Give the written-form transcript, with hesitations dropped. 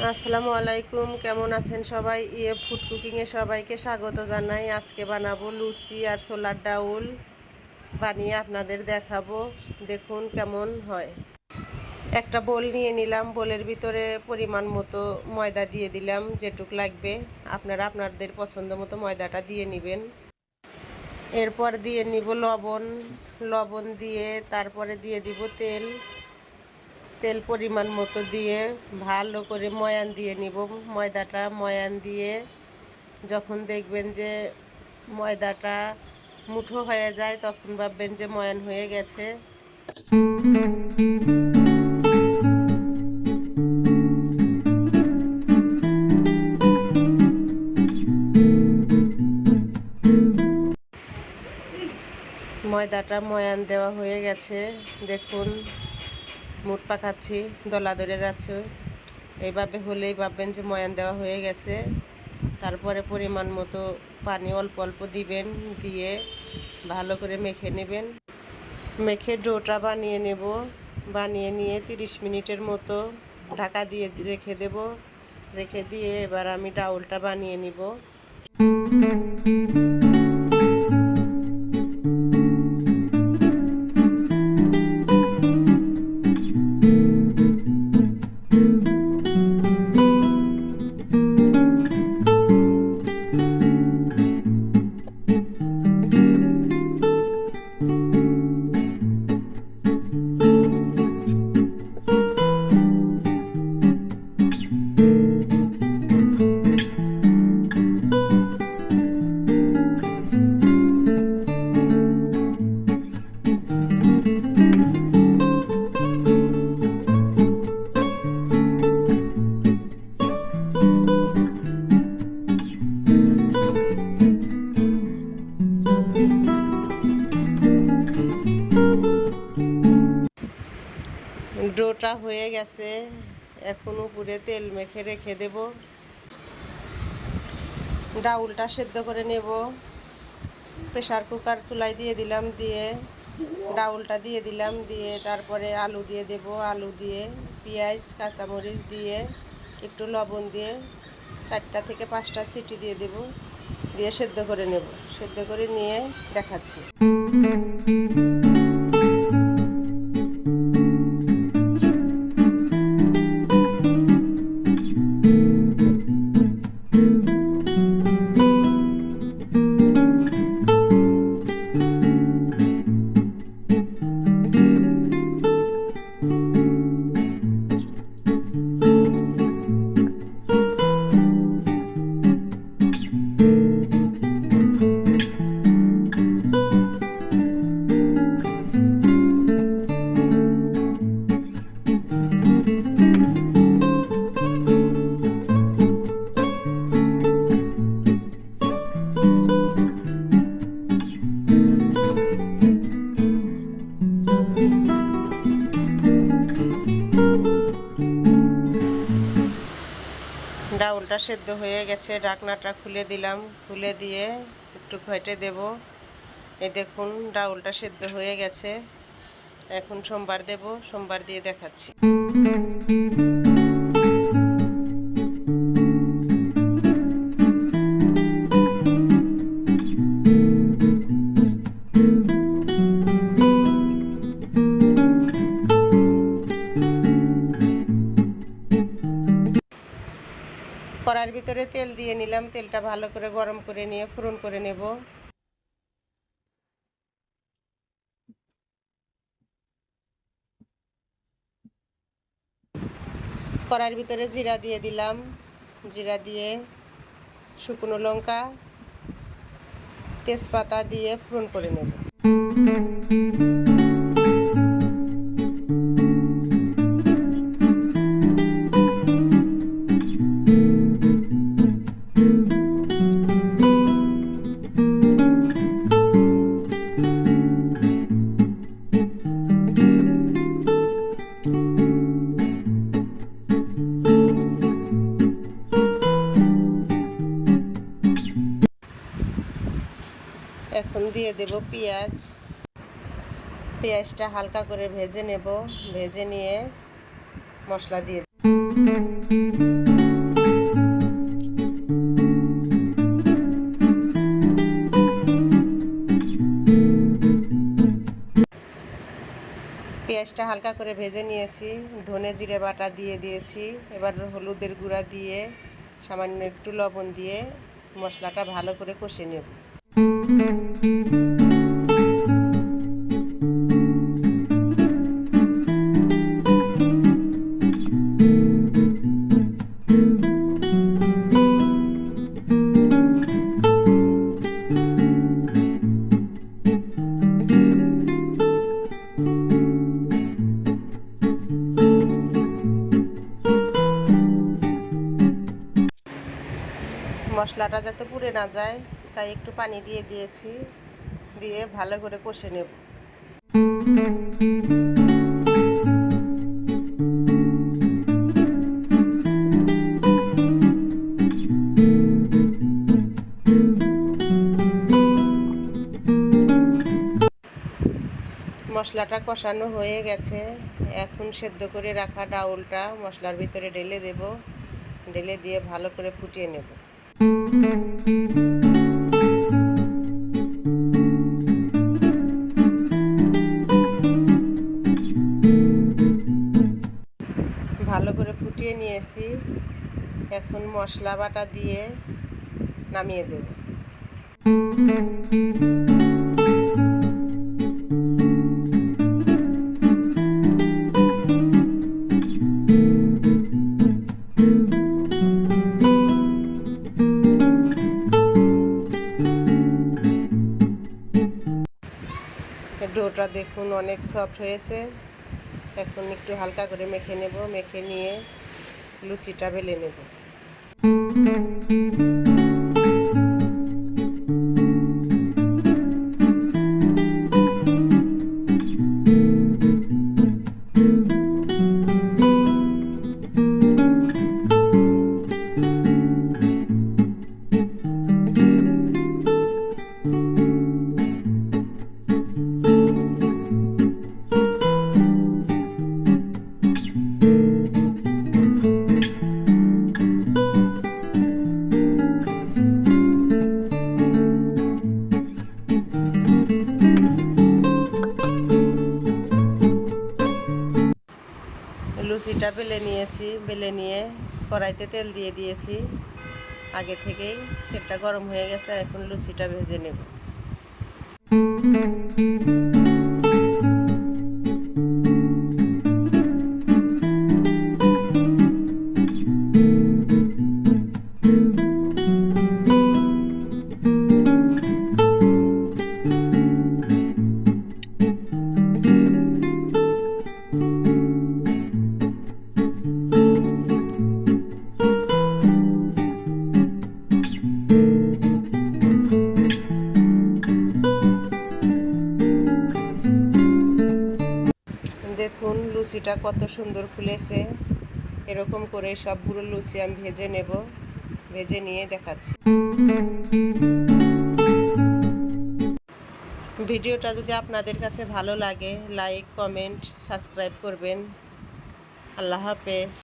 আসসালামু আলাইকুম, কেমন আছেন সবাই? ফুড কুকিংয়ে সবাইকে স্বাগত জানাই। আজকে বানাবো লুচি আর ছোলার ডাউল বানিয়ে আপনাদের দেখাবো। দেখুন কেমন হয়। একটা বোল নিয়ে নিলাম, বোলের ভিতরে পরিমাণ মতো ময়দা দিয়ে দিলাম, যেটুক লাগবে। আপনারা আপনাদের পছন্দ মতো ময়দাটা দিয়ে নেবেন। এরপর দিয়ে নিব লবণ দিয়ে তারপরে দিয়ে দিব তেল পরিমাণ মতো দিয়ে ভালো করে ময়ান দিয়ে নিব। ময়দাটা ময়ান দিয়ে যখন দেখবেন যে ময়দাটা মুঠো হয়ে যায় তখন ভাববেন যে ময়ান হয়ে গেছে। ময়দাটা ময়ান দেওয়া হয়ে গেছে। দেখুন মুঠ পাকাচ্ছি, দলা ধরে যাচ্ছে। এইভাবে হলেই ভাববেন যে ময়ান দেওয়া হয়ে গেছে। তারপরে পরিমাণ মতো পানি অল্প অল্প দিবেন, দিয়ে ভালো করে মেখে নেবেন। মেখে ডোটা বানিয়ে নেব। বানিয়ে নিয়ে 30 মিনিটের মতো ঢাকা দিয়ে রেখে দেব। রেখে দিয়ে এবার আমি ডাউলটা বানিয়ে নিব। ডোটা হয়ে গেছে, এখন উপরে তেল মেখে রেখে দেব। ডাউলটা সেদ্ধ করে নেব। প্রেসার কুকার চুলায় দিয়ে দিলাম, দিয়ে ডাউলটা দিয়ে দিলাম, দিয়ে তারপরে আলু দিয়ে দেব। আলু দিয়ে পেঁয়াজ কাঁচামরিচ দিয়ে একটু লবণ দিয়ে 4টা থেকে 5টা সিটি দিয়ে দেব, দিয়ে সেদ্ধ করে নেব। সেদ্ধ করে নিয়ে দেখাচ্ছি। ডাউলটা সেদ্ধ হয়ে গেছে, ঢাকনাটা খুলে দিলাম। খুলে দিয়ে একটু ঘেঁটে দেব। এই দেখুন ডাউলটা সেদ্ধ হয়ে গেছে। এখন সোমবার দেব, সোমবার দিয়ে দেখাচ্ছি। কড়াইয়ের ভিতরে তেল দিয়ে নিলাম। তেলটা ভালো করে গরম করে নিয়ে ফোড়ন করে নেব। কড়াইয়ের ভিতরে জিরা দিয়ে দিলাম। জিরা দিয়ে শুকনো লঙ্কা তেজপাতা দিয়ে ফোড়ন করে নেব। এখন দিয়ে দেব পেঁয়াজ। পেঁয়াজটা হালকা করে ভেজে নেব। ভেজে নিয়ে মশলা দিয়ে পেঁয়াজটা হালকা করে ভেজে নিয়েছি, ধনে জিরে বাটা দিয়ে দিয়েছি। এবার হলুদের গুঁড়া দিয়ে সামান্য একটু লবণ দিয়ে মশলাটা ভালো করে কষে নেব। মশলাটা যাতে পুড়ে না যায় তাই একটু পানি দিয়ে দিয়েছি, দিয়ে ভালো করে কষে নেব। মশলাটা কষানো হয়ে গেছে, এখন সেদ্ধ করে রাখা ডাউলটা মশলার ভিতরে ঢেলে দেব। ঢেলে দিয়ে ভালো করে ফুটিয়ে নেব। ভালো করে ফুটিয়ে নিয়েছি, এখন মশলা বাটা দিয়ে নামিয়ে দেব। ডোটা দেখুন অনেক সফট হয়েছে। এখন একটু হালকা করে মেখে নেব, মেখে নিয়ে লুচিটা বেলে নেব। লুচিটা বেলে নিয়েছি, বেলে নিয়ে কড়াইতে তেল দিয়ে দিয়েছি। আগে থেকেই তেলটা গরম হয়ে গেছে, এখন লুচিটা ভেজে নেব। দেখুন লুচিটা কত সুন্দর ফুলেছে। এরকম করে সবগুলো লুচি আমি ভেজে নেব, ভেজে নিয়ে দেখাচ্ছি। ভিডিওটা যদি আপনাদের কাছে ভালো লাগে লাইক, কমেন্ট, সাবস্ক্রাইব করবেন। আল্লাহ হাফেজ।